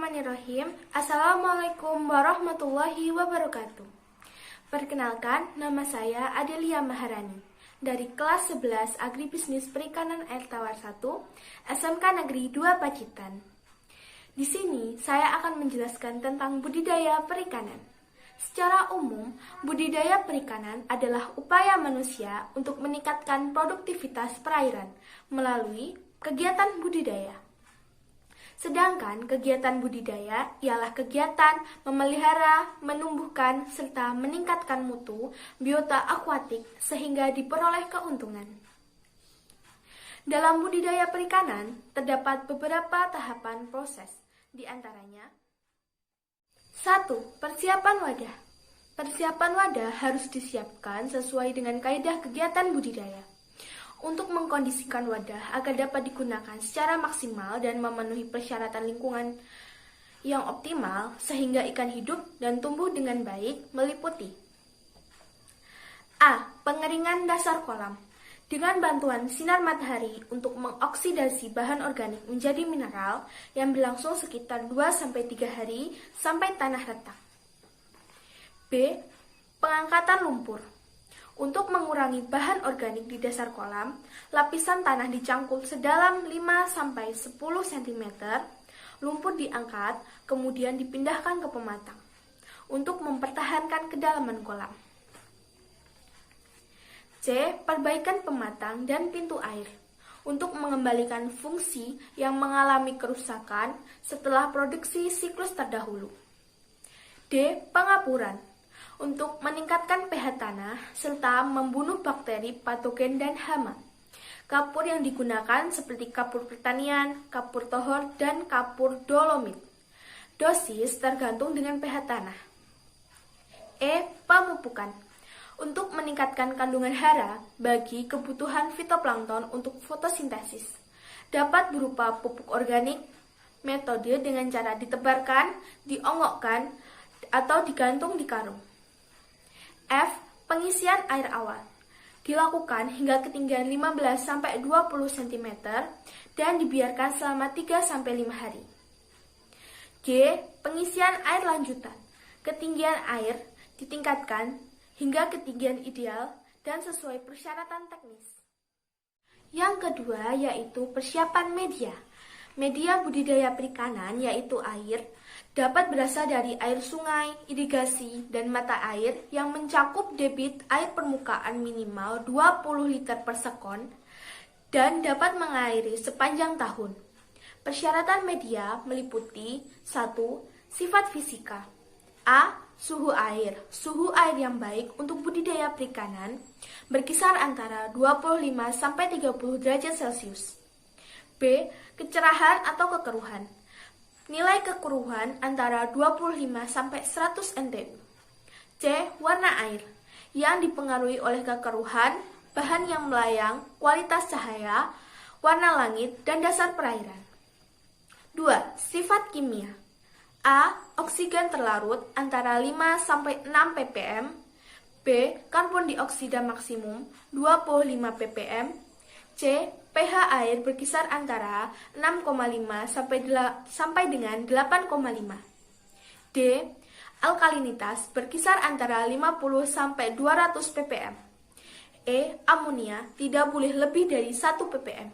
Bismillahirrahmanirrahim. Assalamualaikum warahmatullahi wabarakatuh. Perkenalkan, nama saya Adelia Maharani dari kelas 11 Agribisnis Perikanan Air Tawar 1, SMK Negeri 2 Pacitan. Di sini saya akan menjelaskan tentang budidaya perikanan. Secara umum, budidaya perikanan adalah upaya manusia untuk meningkatkan produktivitas perairan melalui kegiatan budidaya. Sedangkan kegiatan budidaya ialah kegiatan memelihara, menumbuhkan, serta meningkatkan mutu biota akuatik sehingga diperoleh keuntungan. Dalam budidaya perikanan, terdapat beberapa tahapan proses, di antaranya 1. Persiapan wadah. Persiapan wadah harus disiapkan sesuai dengan kaidah kegiatan budidaya untuk mengkondisikan wadah agar dapat digunakan secara maksimal dan memenuhi persyaratan lingkungan yang optimal sehingga ikan hidup dan tumbuh dengan baik meliputi A. Pengeringan dasar kolam dengan bantuan sinar matahari untuk mengoksidasi bahan organik menjadi mineral yang berlangsung sekitar 2-3 hari sampai tanah retak. B. Pengangkatan lumpur. Untuk mengurangi bahan organik di dasar kolam, lapisan tanah dicangkul sedalam 5-10 cm, lumpur diangkat, kemudian dipindahkan ke pematang untuk mempertahankan kedalaman kolam. C. Perbaikan pematang dan pintu air untuk mengembalikan fungsi yang mengalami kerusakan setelah produksi siklus terdahulu. D. Pengapuran untuk meningkatkan pH tanah serta membunuh bakteri, patogen, dan hama. Kapur yang digunakan seperti kapur pertanian, kapur tohor, dan kapur dolomit. Dosis tergantung dengan pH tanah. E. Pemupukan untuk meningkatkan kandungan hara bagi kebutuhan fitoplankton untuk fotosintesis. Dapat berupa pupuk organik, metode dengan cara ditebarkan, diongokkan, atau digantung di karung. F. Pengisian air awal dilakukan hingga ketinggian 15-20 cm dan dibiarkan selama 3-5 hari. G. Pengisian air lanjutan. Ketinggian air ditingkatkan hingga ketinggian ideal dan sesuai persyaratan teknis. Yang kedua yaitu persiapan media. Media budidaya perikanan yaitu air dapat berasal dari air sungai, irigasi, dan mata air yang mencakup debit air permukaan minimal 20 liter per sekon dan dapat mengairi sepanjang tahun. Persyaratan media meliputi 1. Sifat fisika. A. Suhu air. Suhu air yang baik untuk budidaya perikanan berkisar antara 25-30 derajat Celcius. B. Kecerahan atau kekeruhan. Nilai kekeruhan antara 25-100 NTU. C. Warna air yang dipengaruhi oleh kekeruhan, bahan yang melayang, kualitas cahaya, warna langit, dan dasar perairan. 2. Sifat kimia. A. Oksigen terlarut antara 5-6 ppm. B. Karbon dioksida maksimum 25 ppm. C. pH air berkisar antara 6,5 sampai dengan 8,5. D. Alkalinitas berkisar antara 50 sampai 200 ppm. E. Amonia tidak boleh lebih dari 1 ppm.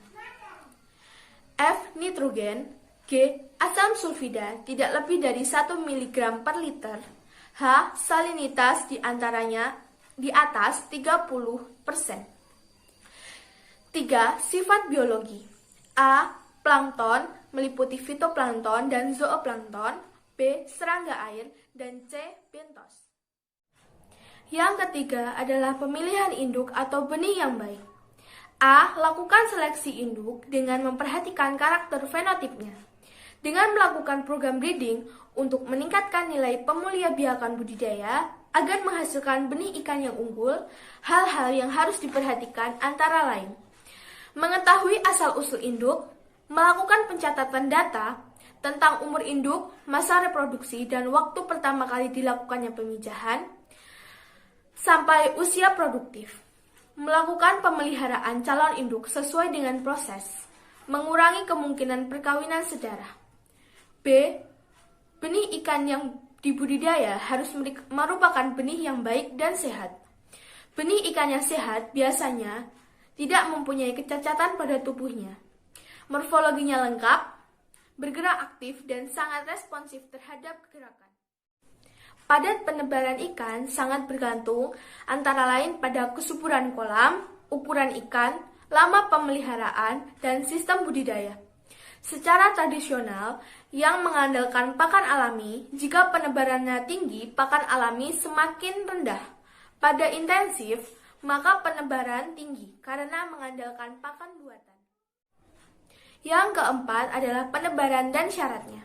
F. Nitrogen. G. Asam sulfida tidak lebih dari 1 mg per liter. H. Salinitas diantaranya di atas 30%. 3. Sifat biologi. A. Plankton meliputi fitoplankton dan zooplankton. B. Serangga air. Dan C. bentos. Yang ketiga adalah pemilihan induk atau benih yang baik. A. Lakukan seleksi induk dengan memperhatikan karakter fenotipnya. Dengan melakukan program breeding untuk meningkatkan nilai pemuliabiakan budidaya agar menghasilkan benih ikan yang unggul, hal-hal yang harus diperhatikan antara lain mengetahui asal-usul induk, melakukan pencatatan data tentang umur induk, masa reproduksi, dan waktu pertama kali dilakukannya pemijahan, sampai usia produktif. Melakukan pemeliharaan calon induk sesuai dengan proses, mengurangi kemungkinan perkawinan sedarah. B. Benih ikan yang dibudidaya harus merupakan benih yang baik dan sehat. Benih ikan yang sehat biasanya tidak mempunyai kecacatan pada tubuhnya. Morfologinya lengkap, bergerak aktif, dan sangat responsif terhadap gerakan. Padat penebaran ikan sangat bergantung antara lain pada kesuburan kolam, ukuran ikan, lama pemeliharaan, dan sistem budidaya. Secara tradisional, yang mengandalkan pakan alami, jika penebarannya tinggi, pakan alami semakin rendah. Pada intensif, maka penebaran tinggi karena mengandalkan pakan buatan. Yang keempat adalah penebaran dan syaratnya.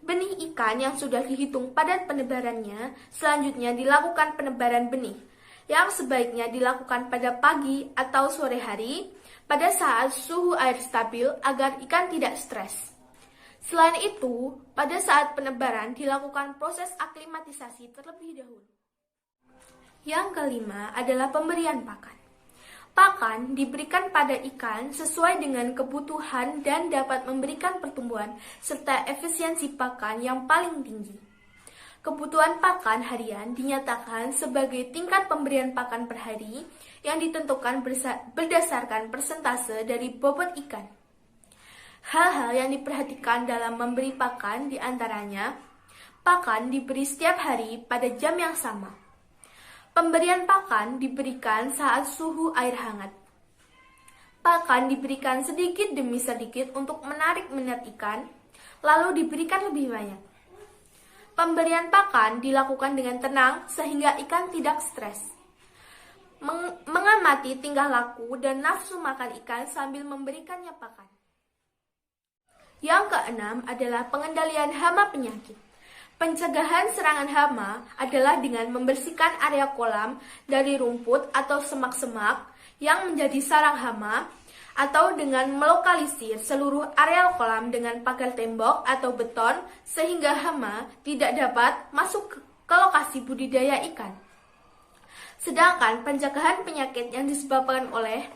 Benih ikan yang sudah dihitung padat penebarannya, selanjutnya dilakukan penebaran benih, yang sebaiknya dilakukan pada pagi atau sore hari, pada saat suhu air stabil agar ikan tidak stres. Selain itu, pada saat penebaran dilakukan proses aklimatisasi terlebih dahulu. Yang kelima adalah pemberian pakan. Pakan diberikan pada ikan sesuai dengan kebutuhan dan dapat memberikan pertumbuhan serta efisiensi pakan yang paling tinggi. Kebutuhan pakan harian dinyatakan sebagai tingkat pemberian pakan per hari yang ditentukan berdasarkan persentase dari bobot ikan. Hal-hal yang diperhatikan dalam memberi pakan diantaranya, pakan diberi setiap hari pada jam yang sama. Pemberian pakan diberikan saat suhu air hangat. Pakan diberikan sedikit demi sedikit untuk menarik minat ikan, lalu diberikan lebih banyak. Pemberian pakan dilakukan dengan tenang sehingga ikan tidak stres. Mengamati tingkah laku dan nafsu makan ikan sambil memberikannya pakan. Yang keenam adalah pengendalian hama penyakit. Pencegahan serangan hama adalah dengan membersihkan area kolam dari rumput atau semak-semak yang menjadi sarang hama, atau dengan melokalisir seluruh areal kolam dengan pagar tembok atau beton sehingga hama tidak dapat masuk ke lokasi budidaya ikan. Sedangkan pencegahan penyakit yang disebabkan oleh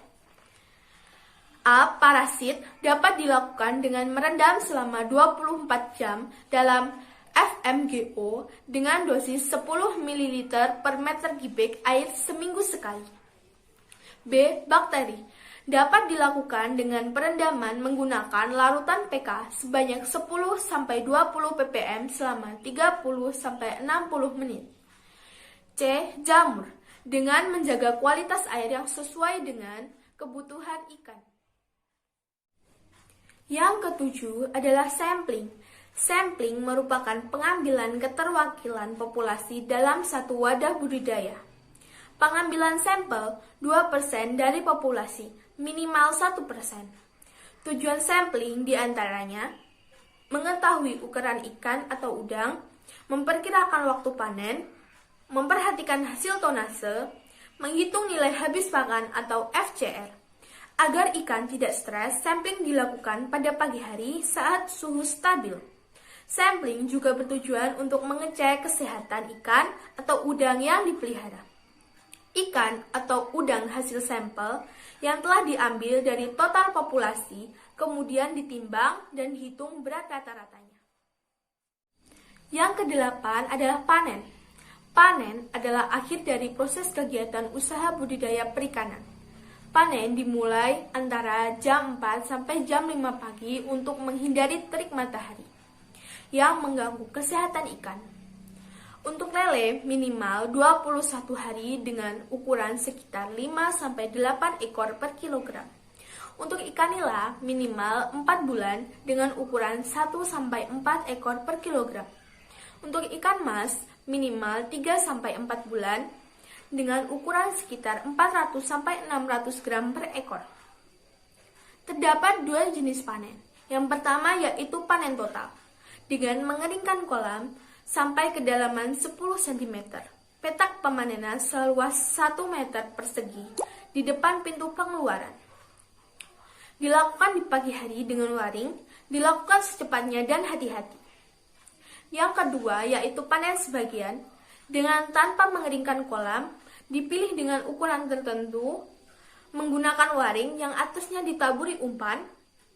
parasit dapat dilakukan dengan merendam selama 24 jam dalam FMGO dengan dosis 10 ml per meter kubik air seminggu sekali. B. Bakteri dapat dilakukan dengan perendaman menggunakan larutan pK sebanyak 10-20 ppm selama 30-60 menit. C. Jamur dengan menjaga kualitas air yang sesuai dengan kebutuhan ikan. Yang ketujuh adalah sampling. Sampling merupakan pengambilan keterwakilan populasi dalam satu wadah budidaya. Pengambilan sampel 2% dari populasi, minimal 1%. Tujuan sampling diantaranya mengetahui ukuran ikan atau udang, memperkirakan waktu panen, memperhatikan hasil tonase, menghitung nilai habis pakan atau FCR. Agar ikan tidak stres, sampling dilakukan pada pagi hari saat suhu stabil. Sampling juga bertujuan untuk mengecek kesehatan ikan atau udang yang dipelihara. Ikan atau udang hasil sampel yang telah diambil dari total populasi kemudian ditimbang dan dihitung berat rata-ratanya. Yang kedelapan adalah panen. Panen adalah akhir dari proses kegiatan usaha budidaya perikanan. Panen dimulai antara jam 4 sampai jam 5 pagi untuk menghindari terik matahari yang mengganggu kesehatan ikan. Untuk lele minimal 21 hari dengan ukuran sekitar 5-8 ekor per kilogram. Untuk ikan nila minimal 4 bulan dengan ukuran 1-4 ekor per kilogram. Untuk ikan mas minimal 3-4 bulan dengan ukuran sekitar 400-600 gram per ekor. Terdapat dua jenis panen. Yang pertama yaitu panen total, dengan mengeringkan kolam sampai kedalaman 10 cm. Petak pemanenan seluas 1 meter persegi di depan pintu pengeluaran. Dilakukan di pagi hari dengan waring, dilakukan secepatnya dan hati-hati. Yang kedua yaitu panen sebagian, dengan tanpa mengeringkan kolam, dipilih dengan ukuran tertentu, menggunakan waring yang atasnya ditaburi umpan.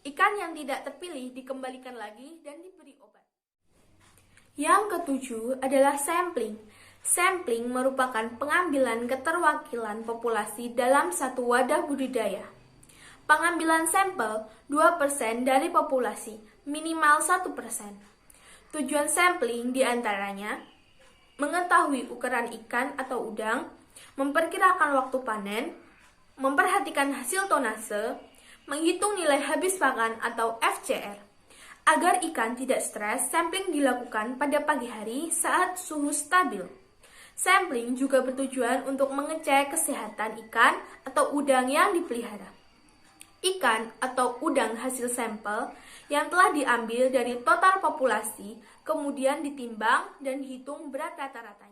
Ikan yang tidak terpilih dikembalikan lagi dan diberi obat. Yang ketujuh adalah sampling. Sampling merupakan pengambilan keterwakilan populasi dalam satu wadah budidaya. Pengambilan sampel 2% dari populasi, minimal 1%. Tujuan sampling diantaranya mengetahui ukuran ikan atau udang, memperkirakan waktu panen, memperhatikan hasil tonase, menghitung nilai habis pakan atau FCR. Agar ikan tidak stres, sampling dilakukan pada pagi hari saat suhu stabil. Sampling juga bertujuan untuk mengecek kesehatan ikan atau udang yang dipelihara. Ikan atau udang hasil sampel yang telah diambil dari total populasi kemudian ditimbang dan dihitung berat rata-rata.